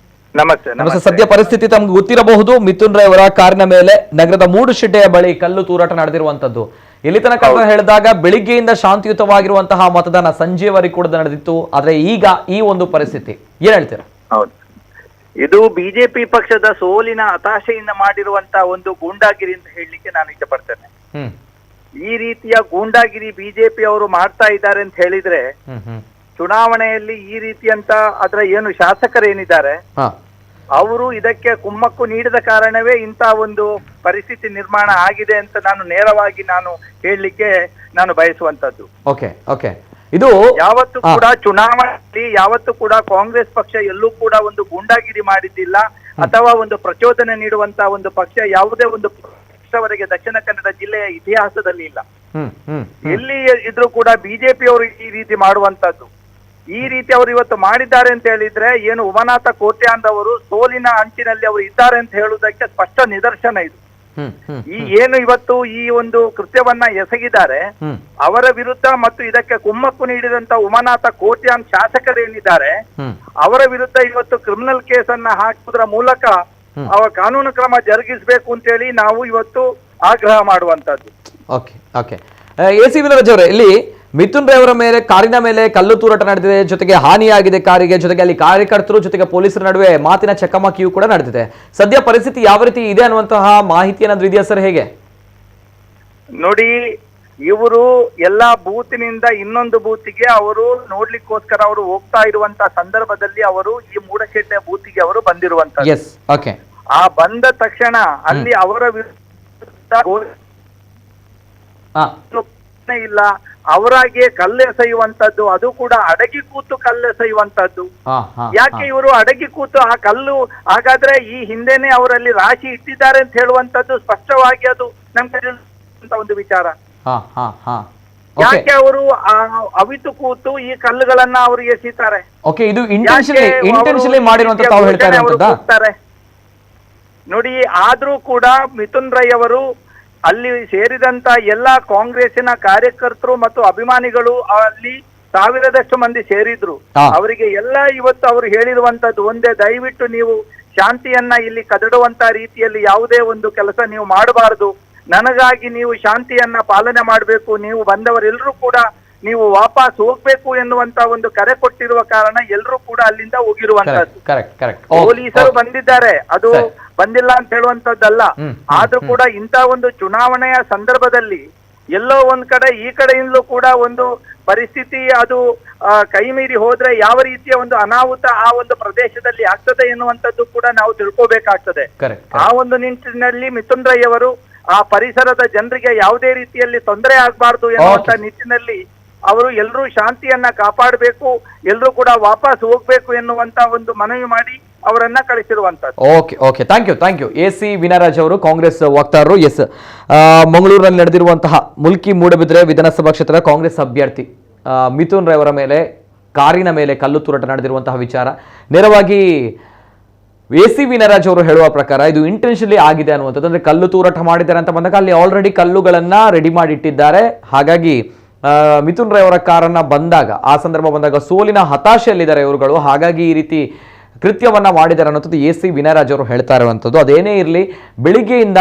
ನಮಸ್ತೆ. ಸದ್ಯ ಪರಿಸ್ಥಿತಿ ತಮ್ಗೆ ಗೊತ್ತಿರಬಹುದು. ಮಿಥುನ್ ರೈ ಅವರ ಕಾರಿನ ಮೇಲೆ ನಗರದ ಮೂಡುಶೆಡ್ಡೆಯ ಬಳಿ ಕಲ್ಲು ತೂರಾಟ ನಡೆದಿರುವಂತದ್ದು. ಇಲ್ಲಿ ತನಕ ಹೇಳಿದಾಗ ಬೆಳಿಗ್ಗೆಯಿಂದ ಶಾಂತಿಯುತವಾಗಿರುವಂತಹ ಮತದಾನ ಸಂಜೆವರೆಗೆ ಕೂಡ ನಡೆದಿತ್ತು. ಆದ್ರೆ ಈಗ ಈ ಒಂದು ಪರಿಸ್ಥಿತಿ ಏನ್ ಹೇಳ್ತೀರಾ? ಹೌದು, ಇದು ಬಿಜೆಪಿ ಪಕ್ಷದ ಸೋಲಿನ ಹತಾಶೆಯಿಂದ ಮಾಡಿರುವಂತಹ ಒಂದು ಗೂಂಡಾಗಿರಿ ಅಂತ ಹೇಳಲಿಕ್ಕೆ ನಾನು ಇಷ್ಟಪಡ್ತೇನೆ. ಈ ರೀತಿಯ ಗೂಂಡಾಗಿರಿ ಬಿಜೆಪಿ ಅವರು ಮಾಡ್ತಾ ಇದ್ದಾರೆ ಅಂತ ಹೇಳಿದ್ರೆ, ಚುನಾವಣೆಯಲ್ಲಿ ಈ ರೀತಿಯಂತ ಅದರ ಏನು ಶಾಸಕರೇನಿದ್ದಾರೆ ಅವರು ಇದಕ್ಕೆ ಕುಮ್ಮಕ್ಕು ನೀಡಿದ ಕಾರಣವೇ ಇಂತ ಒಂದು ಪರಿಸ್ಥಿತಿ ನಿರ್ಮಾಣ ಆಗಿದೆ ಅಂತ ನಾನು ನೇರವಾಗಿ ಹೇಳಲಿಕ್ಕೆ ನಾನು ಬಯಸುವಂತದ್ದು. ಇದು ಯಾವತ್ತು ಕೂಡ ಚುನಾವಣೆಯಲ್ಲಿ ಯಾವತ್ತು ಕೂಡ ಕಾಂಗ್ರೆಸ್ ಪಕ್ಷ ಎಲ್ಲೂ ಕೂಡ ಒಂದು ಗೂಂಡಾಗಿರಿ ಮಾಡಿದ್ದಿಲ್ಲ ಅಥವಾ ಒಂದು ಪ್ರಚೋದನೆ ನೀಡುವಂತ ಒಂದು ಪಕ್ಷ ಯಾವುದೇ ಒಂದು ಪಕ್ಷವರೆಗೆ ದಕ್ಷಿಣ ಕನ್ನಡ ಜಿಲ್ಲೆಯ ಇತಿಹಾಸದಲ್ಲಿ ಇಲ್ಲ. ಎಲ್ಲಿ ಇದ್ರೂ ಕೂಡ ಬಿಜೆಪಿ ಅವರು ಈ ರೀತಿ ಮಾಡುವಂತದ್ದು, ಈ ರೀತಿ ಅವರು ಇವತ್ತು ಮಾಡಿದ್ದಾರೆ ಅಂತ ಹೇಳಿದ್ರೆ ಏನು ಉಮಾನಾಥ ಕೋಟ್ಯಾಂದವರು ಸೋಲಿನ ಅಂಚಿನಲ್ಲಿ ಅವರು ಇದ್ದಾರೆ ಅಂತ ಹೇಳುವುದಕ್ಕೆ ಸ್ಪಷ್ಟ ನಿದರ್ಶನ ಇದು. ಈ ಏನು ಇವತ್ತು ಈ ಒಂದು ಕೃತ್ಯವನ್ನ ಎಸಗಿದ್ದಾರೆ ಅವರ ವಿರುದ್ಧ ಮತ್ತು ಇದಕ್ಕೆ ಕುಮ್ಮಕ್ಕು ನೀಡಿದಂತ ಉಮಾನಾಥ ಕೋಟ್ಯಾನ್ ಶಾಸಕರೇನಿದ್ದಾರೆ ಅವರ ವಿರುದ್ಧ ಇವತ್ತು ಕ್ರಿಮಿನಲ್ ಕೇಸನ್ನ ಹಾಕುವುದರ ಮೂಲಕ ಅವರ ಕಾನೂನು ಕ್ರಮ ಜರುಗಿಸಬೇಕು ಅಂತ ಹೇಳಿ ನಾವು ಇವತ್ತು ಆಗ್ರಹ ಮಾಡುವಂತದ್ದು. ಎಸಿ ವಿನಯರಾಜ್ ಅವರೇ, ಇಲ್ಲಿ ಮಿಥುನ್ ರೈ ಅವರ ಮೇಲೆ ಕಾರಿನ ಮೇಲೆ ಕಲ್ಲು ತೂರಾಟ ನಡೆದಿದೆ, ಜೊತೆಗೆ ಹಾನಿಯಾಗಿದೆ ಕಾರಿಗೆ, ಜೊತೆಗೆ ಅಲ್ಲಿ ಕಾರ್ಯಕರ್ತರು ಜೊತೆಗೆ ಪೊಲೀಸರ ನಡುವೆ ಮಾತಿನ ಚಕಮಕಿಯೂ ಕೂಡ ನಡೆದಿದೆ. ಸದ್ಯ ಪರಿಸ್ಥಿತಿ ಯಾವ ರೀತಿ ಇದೆ ಅನ್ನುವಂತಹ ಮಾಹಿತಿ ಏನಾದ್ರೂ ಇದೆಯಾ ಸರ್? ಹೇಗೆ ನೋಡಿ, ಇವರು ಎಲ್ಲಾ ಬೂತಿನಿಂದ ಇನ್ನೊಂದು ಬೂತಿಗೆ ಅವರು ನೋಡ್ಲಿಕ್ಕೋಸ್ಕರ ಅವರು ಹೋಗ್ತಾ ಇರುವಂತಹ ಸಂದರ್ಭದಲ್ಲಿ ಅವರು ಈ ಮೂಡಶೆಟ್ಟೆ ಬೂತಿಗೆ ಅವರು ಬಂದಿರುವಂತ ಆ ಬಂದ ತಕ್ಷಣ ಅಲ್ಲಿ ಅವರ ವಿರುದ್ಧ ಇಲ್ಲ, ಅವರಾಗೆ ಕಲ್ಲೆಸೆಯುವಂತದ್ದು, ಅದು ಕೂಡ ಅಡಗಿ ಕೂತು ಕಲ್ಲೆಸೆಯುವಂತದ್ದು. ಯಾಕೆ ಇವರು ಅಡಗಿ ಕೂತು ಆ ಕಲ್ಲು ಹಾಗಾದ್ರೆ ಈ ಹಿಂದೆನೆ ಅವರಲ್ಲಿ ರಾಶಿ ಇಟ್ಟಿದ್ದಾರೆ ಅಂತ ಹೇಳುವಂತದ್ದು ಸ್ಪಷ್ಟವಾಗಿ ಅದು ನಮ್ಗೆ ಒಂದು ವಿಚಾರ. ಯಾಕೆ ಅವರು ಅವಿತು ಕೂತು ಈ ಕಲ್ಲುಗಳನ್ನ ಅವರು ಎಸಿತಾರೆ? ನೋಡಿ, ಆದ್ರೂ ಕೂಡ ಮಿಥುನ್ ರೈ ಅವರು ಅಲ್ಲಿ ಸೇರಿದಂತ ಎಲ್ಲಾ ಕಾಂಗ್ರೆಸ್ಸಿನ ಕಾರ್ಯಕರ್ತರು ಮತ್ತು ಅಭಿಮಾನಿಗಳು ಅಲ್ಲಿ ಸಾವಿರದಷ್ಟು ಮಂದಿ ಸೇರಿದ್ರು. ಅವರಿಗೆ ಎಲ್ಲ ಇವತ್ತು ಅವರು ಹೇಳಿರುವಂತದ್ದು ಒಂದೇ, ದಯವಿಟ್ಟು ನೀವು ಶಾಂತಿಯನ್ನ ಇಲ್ಲಿ ಕದಡುವಂತ ರೀತಿಯಲ್ಲಿ ಯಾವುದೇ ಒಂದು ಕೆಲಸ ನೀವು ಮಾಡಬಾರದು, ನನಗಾಗಿ ನೀವು ಶಾಂತಿಯನ್ನ ಪಾಲನೆ ಮಾಡಬೇಕು, ನೀವು ಬಂದವರೆಲ್ಲರೂ ಕೂಡ ನೀವು ವಾಪಸ್ ಹೋಗ್ಬೇಕು ಎನ್ನುವಂತ ಒಂದು ಕರೆ ಕೊಟ್ಟಿರುವ ಕಾರಣ ಎಲ್ಲರೂ ಕೂಡ ಅಲ್ಲಿಂದ ಹೋಗಿರುವಂತದ್ದು. ಪೊಲೀಸರು ಬಂದಿದ್ದಾರೆ, ಅದು ಬಂದಿಲ್ಲ ಅಂತ ಹೇಳುವಂತದ್ದಲ್ಲ. ಆದ್ರೂ ಕೂಡ ಇಂತ ಒಂದು ಚುನಾವಣೆಯ ಸಂದರ್ಭದಲ್ಲಿ ಎಲ್ಲೋ ಒಂದ್ ಕಡೆ ಈ ಕಡೆಯಿಂದಲೂ ಕೂಡ ಒಂದು ಪರಿಸ್ಥಿತಿ ಅದು ಕೈ ಮೀರಿ ಹೋದ್ರೆ ಯಾವ ರೀತಿಯ ಒಂದು ಅನಾಹುತ ಆ ಒಂದು ಪ್ರದೇಶದಲ್ಲಿ ಆಗ್ತದೆ ಎನ್ನುವಂಥದ್ದು ಕೂಡ ನಾವು ತಿಳ್ಕೋಬೇಕಾಗ್ತದೆ. ಆ ಒಂದು ನಿಟ್ಟಿನಲ್ಲಿ ಮಿಥುನ್ ರೈ ಅವರು ಆ ಪರಿಸರದ ಜನರಿಗೆ ಯಾವುದೇ ರೀತಿಯಲ್ಲಿ ತೊಂದರೆ ಆಗ್ಬಾರ್ದು ಎನ್ನುವಂತ ನಿಟ್ಟಿನಲ್ಲಿ ಅವರು ಎಲ್ಲರೂ ಶಾಂತಿಯನ್ನ ಕಾಪಾಡಬೇಕು, ಎಲ್ಲರೂ ಕೂಡ ವಾಪಸ್ ಹೋಗ್ಬೇಕು ಎನ್ನುವಂತ ಒಂದು ಮನವಿ ಮಾಡಿ ಅವರನ್ನ ಕಳಿಸಿರುವಂತದ್ದು. Okay thank you AC. Veenaraj ಅವರು, ಕಾಂಗ್ರೆಸ್ ವಕ್ತಾರರು. ಎಸ್, ಮಂಗಳೂರಿನಲ್ಲಿ ನಡೆದಿರುವಂತಹ ಮುಲ್ಕಿ ಮೂಡಬಿದ್ರೆ ವಿಧಾನಸಭಾ ಕ್ಷೇತ್ರದ ಕಾಂಗ್ರೆಸ್ ಅಭ್ಯರ್ಥಿ ಮಿಥುನ್ ರೈ ಅವರ ಮೇಲೆ ಕಾರಿನ ಮೇಲೆ ಕಲ್ಲು ತೂರಾಟ ನಡೆದಿರುವಂತಹ ವಿಚಾರ ನೇರವಾಗಿ ಎ.ಸಿ. ವೀಣರಾಜ್ ಅವರು ಹೇಳುವ ಪ್ರಕಾರ ಇದು ಇಂಟೆನ್ಷನಲಿ ಆಗಿದೆ ಅನ್ನುವಂಥದ್ದು. ಅಂದ್ರೆ ಕಲ್ಲು ತೂರಾಟ ಮಾಡಿದ್ದಾರೆ ಅಂತ ಬಂದಾಗ ಅಲ್ಲಿ ಆಲ್ರೆಡಿ ಕಲ್ಲುಗಳನ್ನ ರೆಡಿ ಮಾಡಿಟ್ಟಿದ್ದಾರೆ. ಹಾಗಾಗಿ ಮಿಥುನ್ ರೈ ಅವರ ಕಾರನ್ನ ಬಂದಾಗ, ಆ ಸಂದರ್ಭ ಬಂದಾಗ ಸೋಲಿನ ಹತಾಶೆಯಲ್ಲಿದ್ದಾರೆ ಇವರುಗಳು. ಹಾಗಾಗಿ ಈ ರೀತಿ ಕೃತ್ಯವನ್ನ ಮಾಡಿದ್ದಾರೆ ಅನ್ನೋದು ಎ.ಸಿ. ವೀಣರಾಜ್ ಅವರು ಹೇಳ್ತಾ ಇರುವಂಥದ್ದು. ಅದೇನೇ ಇರಲಿ, ಬೆಳಿಗ್ಗೆಯಿಂದ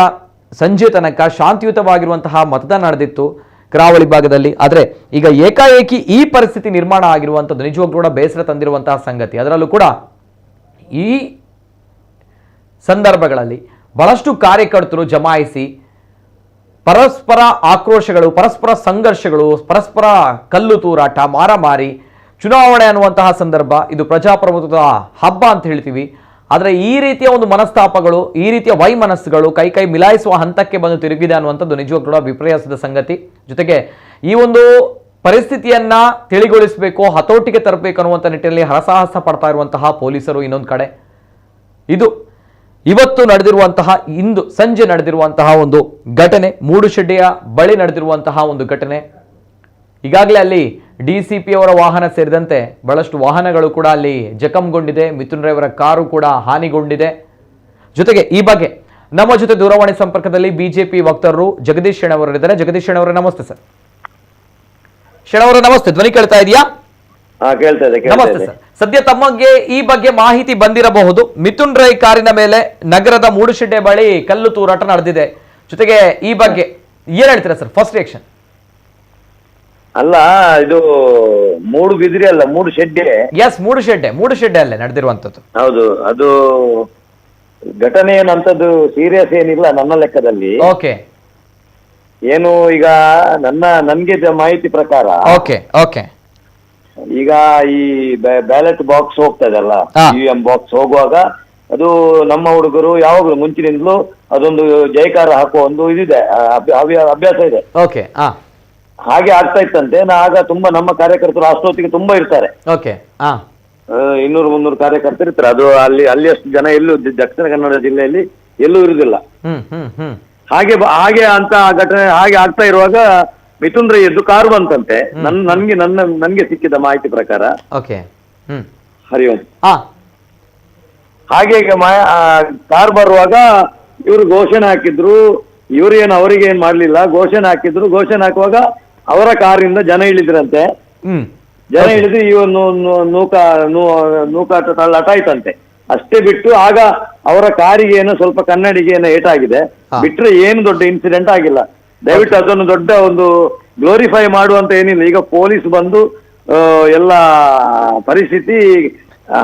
ಸಂಜೆ ತನಕ ಶಾಂತಿಯುತವಾಗಿರುವಂತಹ ಮತದಾನ ನಡೆದಿತ್ತು ಕರಾವಳಿ ಭಾಗದಲ್ಲಿ. ಆದರೆ ಈಗ ಏಕಾಏಕಿ ಈ ಪರಿಸ್ಥಿತಿ ನಿರ್ಮಾಣ ಆಗಿರುವಂಥದ್ದು ನಿಜವಾಗ್ಲೂ ಕೂಡ ಬೇಸರ ತಂದಿರುವಂತಹ ಸಂಗತಿ. ಅದರಲ್ಲೂ ಕೂಡ ಈ ಸಂದರ್ಭಗಳಲ್ಲಿ ಬಹಳಷ್ಟು ಕಾರ್ಯಕರ್ತರು ಜಮಾಯಿಸಿ ಪರಸ್ಪರ ಆಕ್ರೋಶಗಳು, ಪರಸ್ಪರ ಸಂಘರ್ಷಗಳು, ಪರಸ್ಪರ ಕಲ್ಲು ತೂರಾಟ, ಮಾರಾಮಾರಿ, ಚುನಾವಣೆ ಅನ್ನುವಂತಹ ಸಂದರ್ಭ ಇದು ಪ್ರಜಾಪ್ರಭುತ್ವದ ಹಬ್ಬ ಅಂತ ಹೇಳ್ತೀವಿ. ಆದರೆ ಈ ರೀತಿಯ ಒಂದು ಮನಸ್ತಾಪಗಳು, ಈ ರೀತಿಯ ವೈಮನಸ್ಸುಗಳು ಕೈ ಮಿಲಾಯಿಸುವ ಹಂತಕ್ಕೆ ಬಂದು ತಿರುಗಿದೆ ಅನ್ನುವಂಥದ್ದು ನಿಜವಾಗ್ಲೂ ಕೂಡ ವಿಪರ್ಯಾಸದ ಸಂಗತಿ. ಜೊತೆಗೆ ಈ ಒಂದು ಪರಿಸ್ಥಿತಿಯನ್ನ ತಿಳಿಗೊಳಿಸಬೇಕು, ಹತೋಟಿಗೆ ತರಬೇಕು ಅನ್ನುವಂಥ ನಿಟ್ಟಿನಲ್ಲಿ ಹರಸಾಹಸ ಪಡ್ತಾ ಇರುವಂತಹ ಪೊಲೀಸರು ಇನ್ನೊಂದು ಕಡೆ. ಇದು ಇವತ್ತು ನಡೆದಿರುವಂತಹ, ಇಂದು ಸಂಜೆ ನಡೆದಿರುವಂತಹ ಒಂದು ಘಟನೆ, ಮೂಡುಶೆಡ್ಡಿಯ ಬಳಿ ನಡೆದಿರುವಂತಹ ಒಂದು ಘಟನೆ. ಈಗಾಗಲೇ ಅಲ್ಲಿ ಡಿಸಿಪಿ ಅವರ ವಾಹನ ಸೇರಿದಂತೆ ಬಹಳಷ್ಟು ವಾಹನಗಳು ಕೂಡ ಅಲ್ಲಿ ಜಖಂಗೊಂಡಿದೆ. ಮಿಥುನ್ ರೈ ಅವರ ಕಾರು ಕೂಡ ಹಾನಿಗೊಂಡಿದೆ. ಜೊತೆಗೆ ಈ ಬಗ್ಗೆ ನಮ್ಮ ಜೊತೆ ದೂರವಾಣಿ ಸಂಪರ್ಕದಲ್ಲಿ ಬಿಜೆಪಿ ವಕ್ತಾರರು ಜಗದೀಶ್ ಶೆಣವರಿದ್ದಾರೆ. ಜಗದೀಶ್ ಶೆಣವರೇ, ನಮಸ್ತೆ ಸರ್. ಶೆಣವರೇ ನಮಸ್ತೆ, ಧ್ವನಿ ಕೇಳ್ತಾ ಇದೆಯಾ? ನಮಸ್ತೆ ಸರ್. ಸದ್ಯ ತಮಗೆ ಈ ಬಗ್ಗೆ ಮಾಹಿತಿ ಬಂದಿರಬಹುದು. ಮಿಥುನ್ ರೈ ಕಾರಿನ ಮೇಲೆ ನಗರದ ಮೂಡುಶೆಡ್ಡೆ ಬಳಿ ಕಲ್ಲು ತೂರಾಟ ನಡೆದಿದೆ. ಜೊತೆಗೆ ಈ ಬಗ್ಗೆ ಏನ್ ಹೇಳ್ತೀರಾ ಸರ್, ಫಸ್ಟ್ ರಿಯಾಕ್ಷನ್? ಅಲ್ಲ, ಇದು ಮೂಡುಬಿದಿರೆ ಅಲ್ಲ, ಮೂಡುಶೆಡ್ಡೆ. ಎಸ್, ಮೂಡುಶೆಡ್ಡೆ ಅಲ್ಲೇ ನಡೆದಿರುವಂತದ್ದು. ಹೌದು, ಅದು ಘಟನೆ ಏನಂತದ್ದು ಸೀರಿಯಸ್ ಏನಿಲ್ಲ ನನ್ನ ಲೆಕ್ಕದಲ್ಲಿ. ಓಕೆ, ಏನು ಈಗ ನನ್ಗೆ ಮಾಹಿತಿ ಪ್ರಕಾರ ಓಕೆ ಈಗ ಈ ಬ್ಯಾಲೆಟ್ ಬಾಕ್ಸ್ ಹೋಗ್ತದಲ್ಲ, EVM ಬಾಕ್ಸ್ ಹೋಗುವಾಗ ಅದು ನಮ್ಮ ಹುಡುಗರು ಯಾವಾಗಲೂ ಮುಂಚಿನಿಂದಲೂ ಅದೊಂದು ಜೈಕಾರ ಹಾಕುವ ಒಂದು ಇದಿದೆ, ಅಭ್ಯಾಸ ಇದೆ. ಓಕೆ, ಹಾಗೆ ಆಗ್ತಾ ಇತ್ತಂತೆ. ಆಗ ತುಂಬಾ ನಮ್ಮ ಕಾರ್ಯಕರ್ತರು ಅಷ್ಟೊತ್ತಿಗೆ ತುಂಬಾ ಇರ್ತಾರೆ. ಓಕೆ, 200-300 ಕಾರ್ಯಕರ್ತರು ಇರ್ತಾರೆ. ಅದು ಅಲ್ಲಿ ಅಷ್ಟು ಜನ ಎಲ್ಲೂ ದಕ್ಷಿಣ ಕನ್ನಡ ಜಿಲ್ಲೆಯಲ್ಲಿ ಎಲ್ಲೂ ಇರುವುದಿಲ್ಲ. ಹಾಗೆ ಅಂತ ಘಟನೆ ಹಾಗೆ ಆಗ್ತಾ ಇರುವಾಗ ಮಿಥುನ್ ರೈ ಎದ್ದು ಕಾರು ಬಂತಂತೆ. ನನ್ಗೆ ಸಿಕ್ಕಿದ ಮಾಹಿತಿ ಪ್ರಕಾರ. ಹರಿ ಓಂ. ಹಾಗೆ ಕಾರ್ ಬರುವಾಗ ಇವರು ಘೋಷಣೆ ಹಾಕಿದ್ರು. ಇವ್ರೇನು ಅವರಿಗೆ ಏನ್ ಮಾಡ್ಲಿಲ್ಲ, ಘೋಷಣೆ ಹಾಕಿದ್ರು. ಘೋಷಣೆ ಹಾಕುವಾಗ ಅವರ ಕಾರಿಂದ ಜನ ಇಳಿದ್ರಂತೆ. ಜನ ಇಳಿದು ಇವನು ನೂಕಾಟ ತಳ್ಳಾಟ ಆಯ್ತಂತೆ. ಅಷ್ಟೇ ಬಿಟ್ಟು ಆಗ ಅವರ ಕಾರಿಗೆ ಏನೋ ಸ್ವಲ್ಪ ಕನ್ನಡಿಗೆ ಏನೋ ಏಟಾಗಿದೆ, ಬಿಟ್ರೆ ಏನು ದೊಡ್ಡ ಇನ್ಸಿಡೆಂಟ್ ಆಗಿಲ್ಲ. ದಯವಿಟ್ಟು ಅದನ್ನು ದೊಡ್ಡ ಒಂದು ಗ್ಲೋರಿಫೈ ಮಾಡುವಂತ ಏನಿಲ್ಲ. ಈಗ ಪೊಲೀಸ್ ಬಂದು ಎಲ್ಲ ಪರಿಸ್ಥಿತಿ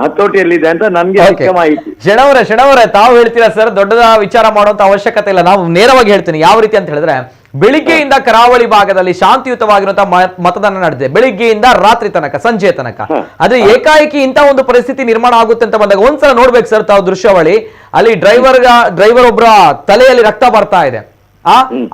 ಹತೋಟಿಯಲ್ಲಿದೆ ಅಂತ ನನ್ಗೆ ಮಾಹಿತಿ. ಶೆಣವರೇ, ತಾವು ಹೇಳ್ತೀರಾ ಸರ್, ದೊಡ್ಡದ ವಿಚಾರ ಮಾಡುವಂತ ಅವಶ್ಯಕತೆ ಇಲ್ಲ. ನಾವು ನೇರವಾಗಿ ಹೇಳ್ತೀನಿ ಯಾವ ರೀತಿ ಅಂತ ಹೇಳಿದ್ರೆ, ಬೆಳಿಗ್ಗೆಯಿಂದ ಕರಾವಳಿ ಭಾಗದಲ್ಲಿ ಶಾಂತಿಯುತವಾಗಿರುವಂತಹ ಮತದಾನ ನಡೆದಿದೆ, ಬೆಳಿಗ್ಗೆಯಿಂದ ರಾತ್ರಿ ತನಕ, ಸಂಜೆ ತನಕ. ಆದ್ರೆ ಏಕಾಏಕಿ ಇಂತ ಒಂದು ಪರಿಸ್ಥಿತಿ ನಿರ್ಮಾಣ ಆಗುತ್ತೆ ಅಂತ ಬಂದಾಗ ಒಂದ್ಸಲ ನೋಡ್ಬೇಕು ಸರ್ ತಾವು ದೃಶ್ಯಾವಳಿ. ಅಲ್ಲಿ ಡ್ರೈವರ್ ಒಬ್ಬರ ತಲೆಯಲ್ಲಿ ರಕ್ತ ಬರ್ತಾ ಇದೆ.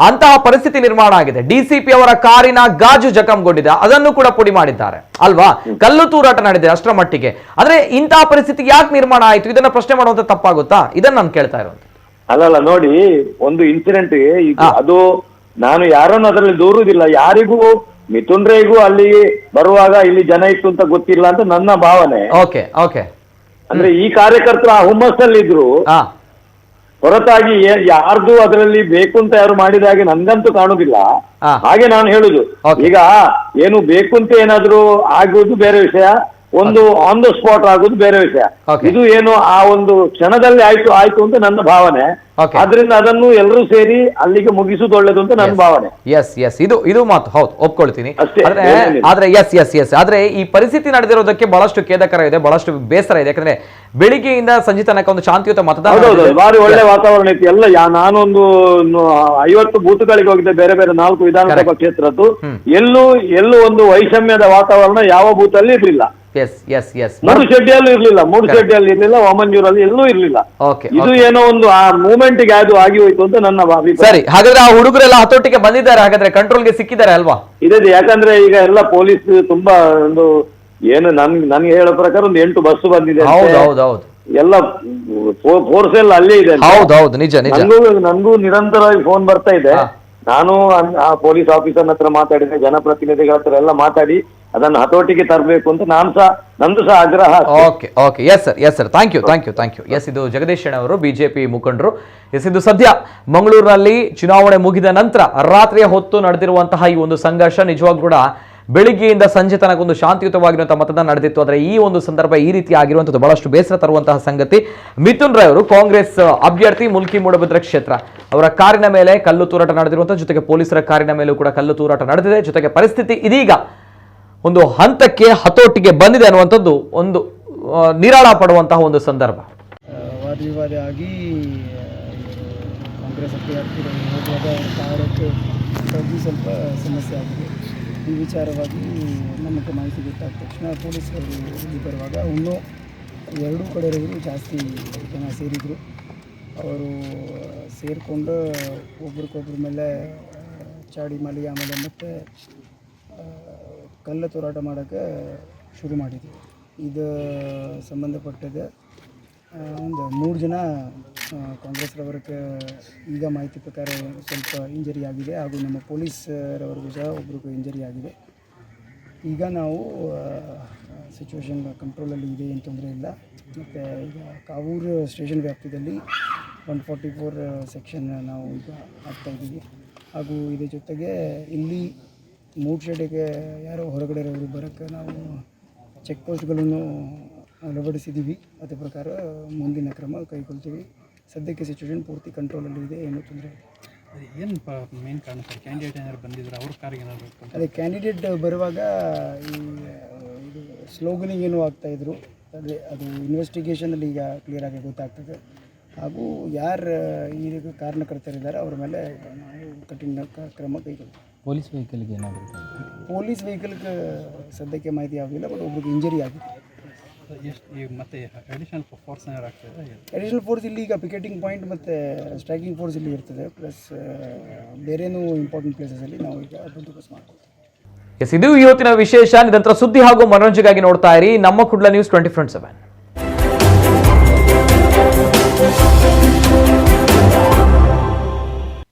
ಅಂತಹ ಪರಿಸ್ಥಿತಿ ನಿರ್ಮಾಣ ಆಗಿದೆ. ಡಿಸಿಪಿ ಅವರ ಕಾರಿನ ಗಾಜು ಜಖಂಗೊಂಡಿದೆ, ಅದನ್ನು ಕೂಡ ಪುಡಿ ಮಾಡಿದ್ದಾರೆ ಅಲ್ವಾ. ಕಲ್ಲು ತೂರಾಟ ನಡೆದಿದೆ ಅಷ್ಟರ ಮಟ್ಟಿಗೆ. ಆದ್ರೆ ಇಂತಹ ಪರಿಸ್ಥಿತಿ ಯಾಕೆ ನಿರ್ಮಾಣ ಆಯ್ತು, ಇದನ್ನ ಪ್ರಶ್ನೆ ಮಾಡುವಂತ ತಪ್ಪಾಗುತ್ತಾ? ಇದನ್ನ ನಾನು ಕೇಳ್ತಾ ಇರೋದು. ಅಲ್ಲಲ್ಲ, ನೋಡಿ, ಒಂದು ಇನ್ಸಿಡೆಂಟ್ ಅದು ನಾನು ಯಾರನ್ನು ಅದರಲ್ಲಿ ದೂರುವುದಿಲ್ಲ. ಯಾರಿಗೂ ಮಿಥುನ್ ರೈಗೂ ಅಲ್ಲಿ ಬರುವಾಗ ಇಲ್ಲಿ ಜನ ಇತ್ತು ಅಂತ ಗೊತ್ತಿಲ್ಲ ಅಂತ ನನ್ನ ಭಾವನೆ. ಅಂದ್ರೆ ಈ ಕಾರ್ಯಕರ್ತರು ಆ ಹುಮ್ಮಸ್ಸಲ್ಲಿದ್ರು ಹೊರತಾಗಿ ಯಾರ್ದು ಅದರಲ್ಲಿ ಬೇಕು ಅಂತ ಯಾರು ಮಾಡಿದ ಹಾಗೆ ನನ್ಗಂತೂ ಕಾಣುದಿಲ್ಲ. ಹಾಗೆ ನಾನು ಹೇಳುದು, ಈಗ ಏನು ಬೇಕು ಅಂತ ಏನಾದ್ರು ಆಗುವುದು ಬೇರೆ ವಿಷಯ, ಒಂದು ಆನ್ ದ ಸ್ಪಾಟ್ ಆಗುದು ಬೇರೆ ವಿಷಯ. ಇದು ಏನು ಆ ಒಂದು ಕ್ಷಣದಲ್ಲಿ ಆಯ್ತು ಅಂತ ನನ್ನ ಭಾವನೆ. Okay. ಆದ್ರಿಂದ ಅದನ್ನು ಎಲ್ಲರೂ ಸೇರಿ ಅಲ್ಲಿಗೆ ಮುಗಿಸುವುದು ಒಳ್ಳೇದು ಅಂತ ನನ್ನ ಭಾವನೆ. ಎಸ್ ಇದು ಮಾತು ಹೌದು, ಒಪ್ಕೊಳ್ತೀನಿ. ಅಷ್ಟೇ, ಆದ್ರೆ ಎಸ್ ಆದ್ರೆ ಈ ಪರಿಸ್ಥಿತಿ ನಡೆದಿರೋದಕ್ಕೆ ಬಹಳಷ್ಟು ಖೇದಕರ ಇದೆ, ಬಹಳಷ್ಟು ಬೇಸರ ಇದೆ. ಯಾಕಂದ್ರೆ ಬೆಳಿಗ್ಗೆಯಿಂದ ಸಂಜೆ ತನಕ ಒಂದು ಶಾಂತಿಯುತ ಮತದಾನ, ಭಾರಿ ಒಳ್ಳೆ ವಾತಾವರಣ ಇತ್ತು. ಎಲ್ಲ ನಾನೊಂದು 50 ಬೂತ್ಗಳಿಗೆ ಹೋಗಿದ್ದೆ, ಬೇರೆ ಬೇರೆ 4 ವಿಧಾನಸಭಾ ಕ್ಷೇತ್ರದ್ದು. ಎಲ್ಲೂ ಒಂದು ವೈಷಮ್ಯದ ವಾತಾವರಣ ಯಾವ ಬೂತ್ ಅಲ್ಲಿ ಇರ್ಲಿಲ್ಲ. ಮೂಡುಶೆಟ್ಟಿಯಲ್ಲೂ ಇರ್ಲಿಲ್ಲ, ಮೂಡುಶೆಟ್ಟಿಯಲ್ಲಿ ಇರ್ಲಿಲ್ಲ, ವಾಮಂಜೂರಲ್ಲಿ ಎಲ್ಲೂ ಇರ್ಲಿಲ್ಲ. ಇದು ಏನೋ ಒಂದು ಆ ಮೂವ್ಮೆಂಟ್ ಗೆ ಅದು ಆಗಿ ಹೋಯ್ತು ಅಂತ ನನ್ನ ಅಭಿಪ್ರಾಯ. ಸರಿ, ಹಾಗಾದ್ರೆ ಆ ಹುಡುಗರೆಲ್ಲ ಹತೋಟಿಗೆ ಬಂದಿದ್ದಾರೆ, ಹಾಗಾದ್ರೆ ಕಂಟ್ರೋಲ್ಗೆ ಸಿಕ್ಕಿದ್ದಾರೆ ಅಲ್ವಾ? ಇದೆ, ಯಾಕಂದ್ರೆ ಈಗ ಎಲ್ಲ ಪೊಲೀಸ್ ತುಂಬಾ ಒಂದು ಏನು ನನ್ಗೆ ಹೇಳೋ ಪ್ರಕಾರ ಒಂದು 8 ಬಸ್ ಬಂದಿದೆ. ಎಲ್ಲ ಫೋರ್ಸ್ ಎಲ್ಲ ಅಲ್ಲೇ ಇದೆ. ನನ್ಗೂ ನಿರಂತರವಾಗಿ ಫೋನ್ ಬರ್ತಾ ಇದೆ. ನಾನು ಆ ಪೊಲೀಸ್ ಆಫೀಸರ್ ಹತ್ರ ಮಾತಾಡಿದೆ, ಜನಪ್ರತಿನಿಧಿಗಳ ಹತ್ರ ಎಲ್ಲ ಮಾತಾಡಿ ಅದನ್ನು ಹತೋಟಿಗೆ ತರಬೇಕು ಅಂತ ನಂದು ಸಹ ಆಗ್ರಹ. Okay yes sir thank you. Yes, ಇದು ಜಗದೀಶ್ ಶೆಣೈ ಅವರು, ಬಿಜೆಪಿ ಮುಖಂಡರು. ಎಸ್, ಇದು ಸದ್ಯ ಮಂಗಳೂರಿನಲ್ಲಿ ಚುನಾವಣೆ ಮುಗಿದ ನಂತರ ರಾತ್ರಿಯ ಹೊತ್ತು ನಡೆದಿರುವಂತಹ ಈ ಒಂದು ಸಂಘರ್ಷ ನಿಜವಾಗ್ಲೂ ಕೂಡ ಬೆಳಿಗ್ಗೆಯಿಂದ ಸಂಜೆ ತನಕ ಒಂದು ಶಾಂತಿಯುತವಾಗಿರುವಂತಹ ಮತದಾನ ನಡೆದಿತ್ತು. ಆದರೆ ಈ ಒಂದು ಸಂದರ್ಭ ಈ ರೀತಿ ಆಗಿರುವಂಥದ್ದು ಬಹಳಷ್ಟು ಬೇಸರ ತರುವಂತಹ ಸಂಗತಿ. ಮಿಥುನ್ ರೈ ಅವರು ಕಾಂಗ್ರೆಸ್ ಅಭ್ಯರ್ಥಿ, ಮುಲ್ಕಿ ಮೂಡಬಿದ್ರೆ ಕ್ಷೇತ್ರ, ಅವರ ಕಾರಿನ ಮೇಲೆ ಕಲ್ಲು ತೂರಾಟ ನಡೆದಿರುವಂತಹ ಜೊತೆಗೆ ಪೊಲೀಸರ ಕಾರಿನ ಮೇಲೂ ಕೂಡ ಕಲ್ಲು ತೂರಾಟ ನಡೆದಿದೆ. ಜೊತೆಗೆ ಪರಿಸ್ಥಿತಿ ಇದೀಗ ಒಂದು ಹಂತಕ್ಕೆ ಹತೋಟಿಗೆ ಬಂದಿದೆ ಅನ್ನುವಂಥದ್ದು ಒಂದು ನಿರಾಳ ಪಡುವಂತಹ ಒಂದು ಸಂದರ್ಭ. ವಾದ ವಿವಾದ ಆಗಿ ಕಾಂಗ್ರೆಸ್ ಅಭ್ಯರ್ಥಿಗಳು ಹೋಗುವಾಗ ಕಾರಕ್ಕೆ ಸ್ವಲ್ಪ ಸಮಸ್ಯೆ ಆಗಿದೆ. ಈ ವಿಚಾರವಾಗಿ ನಮಗೆ ಮಾಹಿತಿ ಗೊತ್ತಾದ ತಕ್ಷಣ ಪೊಲೀಸರು ಇಲ್ಲಿ ಬರುವಾಗ ಇನ್ನೂ 2 ಕಡೆಯವರು ಜಾಸ್ತಿ ಜನ ಸೇರಿದರು. ಅವರು ಸೇರಿಕೊಂಡು ಒಬ್ರಿಗೊಬ್ರ ಮೇಲೆ ಚಾಡಿ ಮಾಲಿ ಆಮೇಲೆ ಮತ್ತು ಕಲ್ಲು ತೂರಾಟ ಮಾಡೋಕ್ಕೆ ಶುರು ಮಾಡಿದ್ವಿ. ಇದು ಸಂಬಂಧಪಟ್ಟಿದೆ ಒಂದು 3 ಜನ ಕಾಂಗ್ರೆಸ್ರವರಿಗೆ ಈಗ ಮಾಹಿತಿ ಪ್ರಕಾರ ಸ್ವಲ್ಪ ಇಂಜರಿ ಆಗಿದೆ, ಹಾಗೂ ನಮ್ಮ ಪೊಲೀಸರವರಿಗೂ ಸಹ ಒಬ್ರಿಗೂ ಇಂಜರಿ ಆಗಿದೆ. ಈಗ ನಾವು ಸಿಚುವೇಶನ್ ಕಂಟ್ರೋಲಲ್ಲಿ ಇದೆ, ಏನು ತೊಂದರೆ ಇಲ್ಲ. ಮತ್ತು ಈಗ ಕಾವೂರು ಸ್ಟೇಷನ್ ವ್ಯಾಪ್ತಿಯಲ್ಲಿ 144 ಸೆಕ್ಷನ್ ನಾವು ಈಗ ಹಾಕ್ತಾಯಿದ್ದೀವಿ. ಹಾಗೂ ಇದ್ರ ಜೊತೆಗೆ ಇಲ್ಲಿ ಮೂಡ್ಶೆಡ್ಡಿಗೆ ಯಾರೋ ಹೊರಗಡೆಯವರು ಬರೋಕ್ಕೆ ನಾವು ಚೆಕ್ ಪೋಸ್ಟ್ಗಳನ್ನು ಅಳವಡಿಸಿದ್ದೀವಿ. ಅದೇ ಪ್ರಕಾರ ಮುಂದಿನ ಕ್ರಮ ಕೈಗೊಳ್ತೀವಿ. ಸದ್ಯಕ್ಕೆ ಸಿಚುವೇಶನ್ ಪೂರ್ತಿ ಕಂಟ್ರೋಲಲ್ಲಿ ಇದೆ, ಏನೂ ತೊಂದರೆ ಇಲ್ಲ. ಏನು ಮೇನ್ ಕಾರಣ ಸರ್? ಕ್ಯಾಂಡಿಡೇಟ್ ಏನಾದ್ರು ಬಂದಿದ್ರು ಅವ್ರ ಕಾರಿಗೆ ಏನಾದ್ರು? ಅದೇ ಕ್ಯಾಂಡಿಡೇಟ್ ಬರುವಾಗ ಈ ಇದು ಸ್ಲೋಗನಿಂಗ್ ಏನೋ ಆಗ್ತಾಯಿದ್ರು. ಅದು ಇನ್ವೆಸ್ಟಿಗೇಷನಲ್ಲಿ ಈಗ ಕ್ಲಿಯರಾಗಿ ಗೊತ್ತಾಗ್ತದೆ. ಹಾಗೂ ಯಾರು ಈ ಕಾರಣಕರ್ತರಿದ್ದಾರೆ ಅವ್ರ ಮೇಲೆ ನಾವು ಕಠಿಣ ಕ್ರಮ ಕೈಗೊಳ್ತೀವಿ. ಪೊಲೀಸ್ ವೆಹಿಕಲ್ಗೆ ಏನಾದರೂ? ಪೊಲೀಸ್ ವೆಹಿಕಲ್ಗೆ ಸದ್ಯಕ್ಕೆ ಮಾಹಿತಿ ಆಗಲಿಲ್ಲ, ಬಟ್ ಒಬ್ರಿಗೆ ಇಂಜರಿ ಆಗಿದೆ. ಮತ್ತೆ ಅಡಿಷನಲ್ ಫೋರ್ಸ್ ಏನಾರು ಆಗ್ತದೆ? ಅಡಿಷನಲ್ ಫೋರ್ಸ್ ಇಲ್ಲಿ ಈಗ ಪಿಕೆಟಿಂಗ್ ಪಾಯಿಂಟ್ ಮತ್ತು ಸ್ಟ್ರೈಕಿಂಗ್ ಫೋರ್ಸ್ ಇಲ್ಲಿ ಇರ್ತದೆ, ಪ್ಲಸ್ ಬೇರೇನೂ ಇಂಪಾರ್ಟೆಂಟ್ ಪ್ಲೇಸಸಲ್ಲಿ ನಾವು ಈಗ ಬಂದೋಬಸ್ತ್ ಮಾಡ್ಕೊಳ್ತೀವಿ. ಎಸ್, ಇದು ಇವತ್ತಿನ ವಿಶೇಷ. ನಿರಂತರ ಸುದ್ದಿ ಹಾಗೂ ಮನೋರಂಜನೆಗಾಗಿ ನೋಡ್ತಾ ಇರಿ ನಮ್ಮ ಕುಡ್ಲ ನ್ಯೂಸ್ 24/7.